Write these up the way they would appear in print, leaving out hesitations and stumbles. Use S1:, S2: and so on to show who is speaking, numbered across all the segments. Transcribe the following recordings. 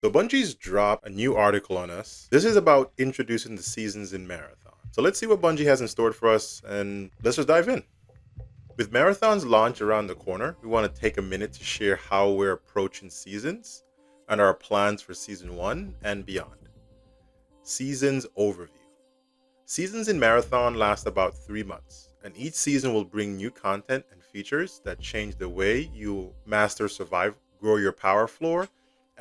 S1: So Bungie's dropped a new article on us. This is about introducing the seasons in Marathon. So let's see what Bungie has in store for us and let's just dive in. With Marathon's launch around the corner, we want to take a minute to share how we're approaching seasons and our plans for Season 1 and beyond. Seasons Overview. Seasons in Marathon last about 3 months, and each season will bring new content and features that change the way you master, survive, grow your power floor,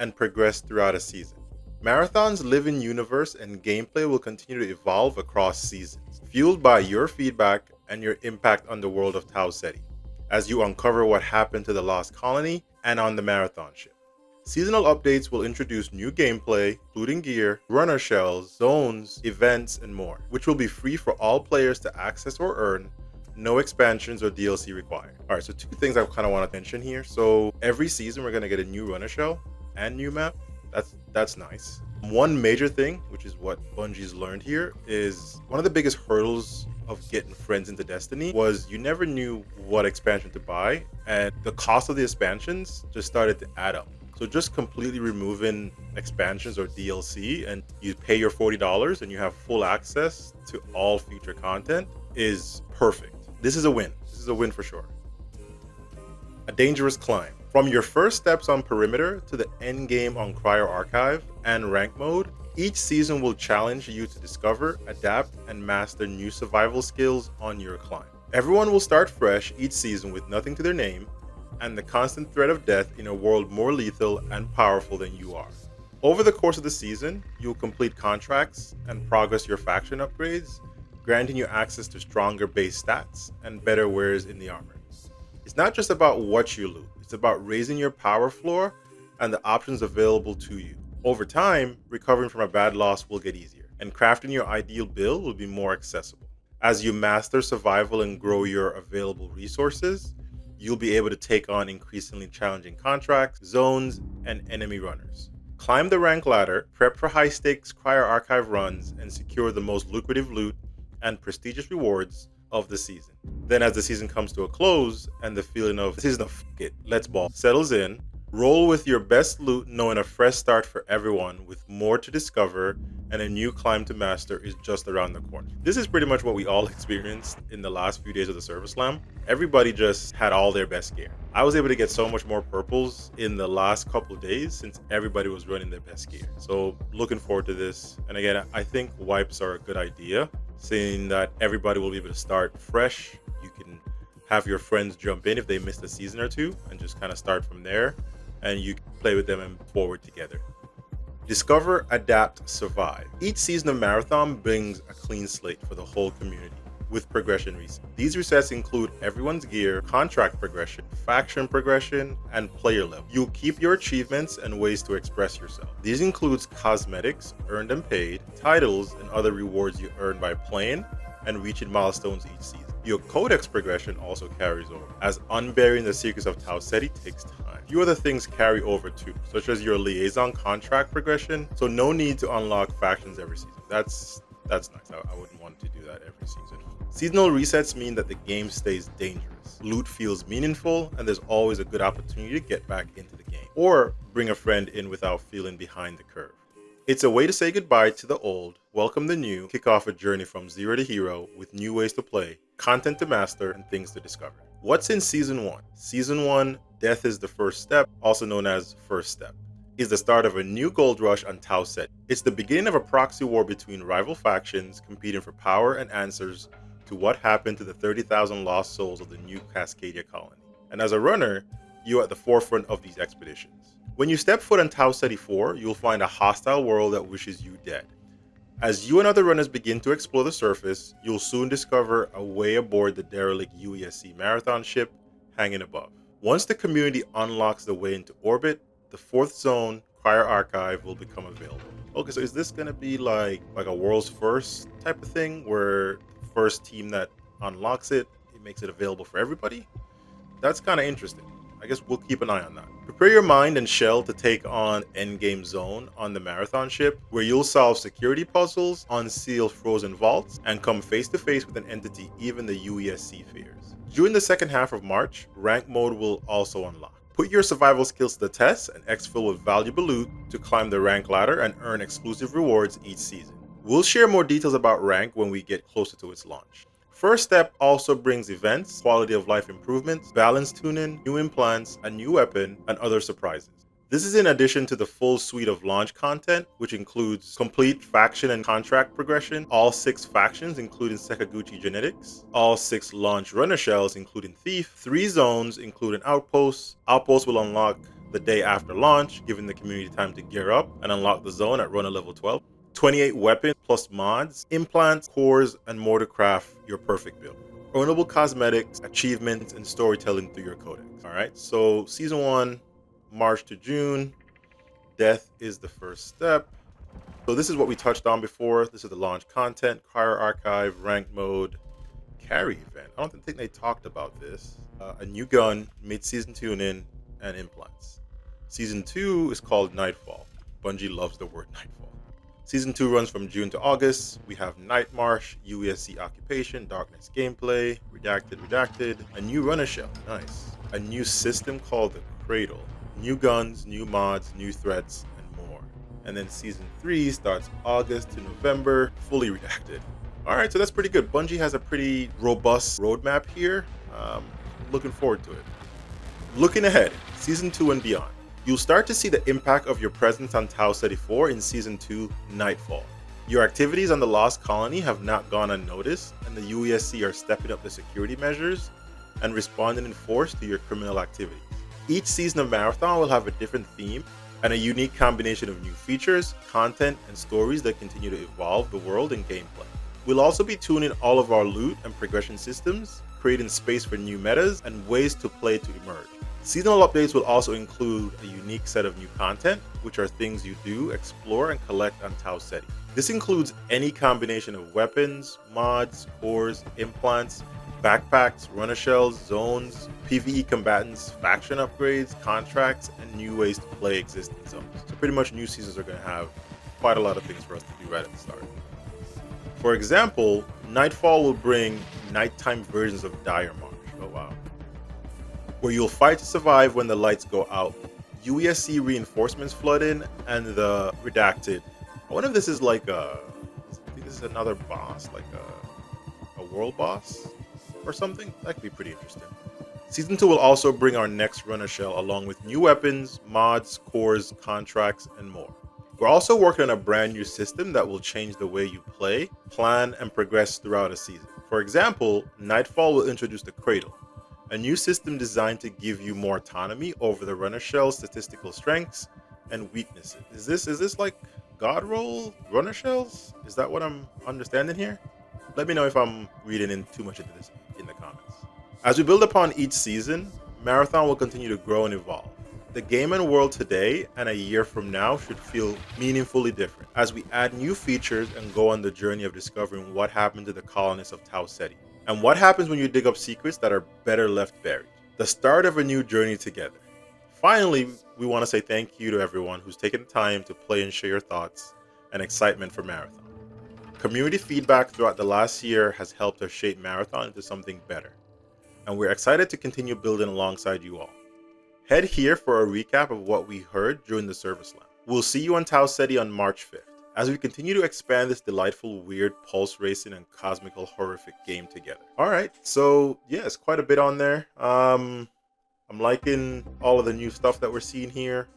S1: and progress throughout a season. Marathon's living universe and gameplay will continue to evolve across seasons, fueled by your feedback and your impact on the world of Tau Ceti, as you uncover what happened to the Lost Colony and on the Marathon ship. Seasonal updates will introduce new gameplay, including gear, runner shells, zones, events, and more, which will be free for all players to access or earn. No expansions or DLC required. Alright, so two things I kind of want to mention here. So every season we're going to get a new runner shell and new map. That's nice. One major thing, which is what Bungie's learned here, is one of the biggest hurdles of getting friends into Destiny was you never knew what expansion to buy, and the cost of the expansions just started to add up. So just completely removing expansions or DLC and you pay your $40 and you have full access to all future content is perfect. This is a win. This is a win for sure. A dangerous climb. From your first steps on Perimeter to the end game on Cryo Archive and Rank Mode, each season will challenge you to discover, adapt, and master new survival skills on your climb. Everyone will start fresh each season with nothing to their name and the constant threat of death in a world more lethal and powerful than you are. Over the course of the season, you'll complete contracts and progress your faction upgrades, granting you access to stronger base stats and better wares in the armor. It's not just about what you loot, it's about raising your power floor and the options available to you. Over time, recovering from a bad loss will get easier, and crafting your ideal build will be more accessible. As you master survival and grow your available resources, you'll be able to take on increasingly challenging contracts, zones, and enemy runners. Climb the rank ladder, prep for high-stakes Cryo Archive runs, and secure the most lucrative loot and prestigious rewards of the season. Then as the season comes to a close and the feeling of, this isn't a f*** it, let's ball, settles in, roll with your best loot knowing a fresh start for everyone with more to discover and a new climb to master is just around the corner. This is pretty much what we all experienced in the last few days of the Service Slam. Everybody just had all their best gear. I was able to get so much more purples in the last couple of days since everybody was running their best gear. So looking forward to this. And again, I think wipes are a good idea, seeing that everybody will be able to start fresh. You can have your friends jump in if they missed a season or two and just kind of start from there, and you can play with them and forward together. Discover, adapt, survive. Each season of Marathon brings a clean slate for the whole community with progression resets. These resets include everyone's gear, contract progression, faction progression, and player level. You'll keep your achievements and ways to express yourself. These includes cosmetics, earned and paid, titles, and other rewards you earn by playing and reaching milestones each season. Your codex progression also carries over, as unburying the secrets of Tau Ceti takes time. Few other things carry over too, such as your liaison contract progression, so no need to unlock factions every season. That's nice. I wouldn't want to do that every season. Seasonal resets mean that the game stays dangerous. Loot feels meaningful, and there's always a good opportunity to get back into the game, or bring a friend in without feeling behind the curve. It's a way to say goodbye to the old, welcome the new, kick off a journey from zero to hero with new ways to play, content to master, and things to discover. What's in Season 1? Season 1, Death is the First Step, also known as First Step, is the start of a new gold rush on Tau Ceti. It's the beginning of a proxy war between rival factions competing for power and answers to what happened to the 30,000 lost souls of the new Cascadia colony. And as a runner, you're at the forefront of these expeditions. When you step foot on Tau Ceti IV, you'll find a hostile world that wishes you dead. As you and other runners begin to explore the surface, you'll soon discover a way aboard the derelict UESC Marathon ship hanging above. Once the community unlocks the way into orbit, the fourth zone, Cryo Archive, will become available. Okay, so is this going to be like a world's first type of thing, where the first team that unlocks it makes it available for everybody? That's kind of interesting. I guess we'll keep an eye on that. Prepare your mind and shell to take on Endgame Zone on the Marathon ship, where you'll solve security puzzles, unseal frozen vaults, and come face to face with an entity even the UESC fears. During the second half of March, Rank Mode will also unlock. Put your survival skills to the test and exfil with valuable loot to climb the rank ladder and earn exclusive rewards each season. We'll share more details about rank when we get closer to its launch. First Step also brings events, quality of life improvements, balance tuning, new implants, a new weapon, and other surprises. This is in addition to the full suite of launch content, which includes complete faction and contract progression, all 6 factions including Sakaguchi genetics, all 6 launch runner shells including Thief, 3 zones including outposts. Outposts will unlock the day after launch, giving the community time to gear up and unlock the zone at runner level 12. 28 weapons plus mods, implants, cores, and more to craft your perfect build. Earnable cosmetics, achievements, and storytelling through your codex. Alright, so Season 1, March to June, death is the first step. So this is what we touched on before. This is the launch content, Crier Archive, ranked mode, carry event. I don't think they talked about this. A new gun, mid-season tune-in, and implants. Season 2 is called Nightfall. Bungie loves the word Nightfall. Season 2 runs from June to August. We have Night March, UESC Occupation, Darkness Gameplay, Redacted, a new runner shell, nice. A new system called the Cradle. New guns, new mods, new threats, and more. And then Season 3 starts August to November, fully redacted. Alright, so that's pretty good. Bungie has a pretty robust roadmap here. Looking forward to it. Looking ahead, Season 2 and beyond. You'll start to see the impact of your presence on Tau Ceti IV in Season 2, Nightfall. Your activities on the Lost Colony have not gone unnoticed, and the UESC are stepping up the security measures and responding in force to your criminal activities. Each season of Marathon will have a different theme and a unique combination of new features, content, and stories that continue to evolve the world and gameplay. We'll also be tuning all of our loot and progression systems, creating space for new metas and ways to play to emerge. Seasonal updates will also include a unique set of new content, which are things you do, explore, and collect on Tau Ceti. This includes any combination of weapons, mods, cores, implants, backpacks, runner shells, zones, PvE combatants, faction upgrades, contracts, and new ways to play existing zones. So pretty much new seasons are going to have quite a lot of things for us to do right at the start. For example, Nightfall will bring nighttime versions of Dire March. Oh wow. Where you'll fight to survive when the lights go out. UESC reinforcements flood in, and the Redacted. I wonder if this is like I think this is another boss, like a world boss or something. That could be pretty interesting. Season 2 will also bring our next runner shell along with new weapons, mods, cores, contracts, and more. We're also working on a brand new system that will change the way you play, plan, and progress throughout a season. For example, Nightfall will introduce the Cradle, a new system designed to give you more autonomy over the runner shell's statistical strengths and weaknesses. Is this like God roll runner shells? Is that what I'm understanding here? Let me know if I'm reading in too much into this in the comments. As we build upon each season, Marathon will continue to grow and evolve. The game and world today and a year from now should feel meaningfully different as we add new features and go on the journey of discovering what happened to the colonists of Tau Ceti and what happens when you dig up secrets that are better left buried. The start of a new journey together. Finally, we want to say thank you to everyone who's taken the time to play and share your thoughts and excitement for Marathon. Community feedback throughout the last year has helped us shape Marathon into something better, and we're excited to continue building alongside you all. Head here for a recap of what we heard during the service lamp. We'll see you on Tau Ceti on March 5th, as we continue to expand this delightful, weird, pulse racing, and cosmical horrific game together. Alright, so yes, quite a bit on there. I'm liking all of the new stuff that we're seeing here.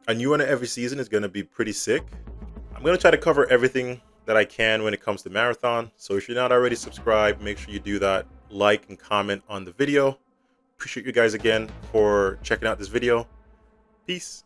S1: A new one every season is going to be pretty sick. I'm going to try to cover everything that I can when it comes to Marathon, so if you're not already subscribed, make sure you do that. Like and comment on the video. Appreciate you guys again for checking out this video. Peace.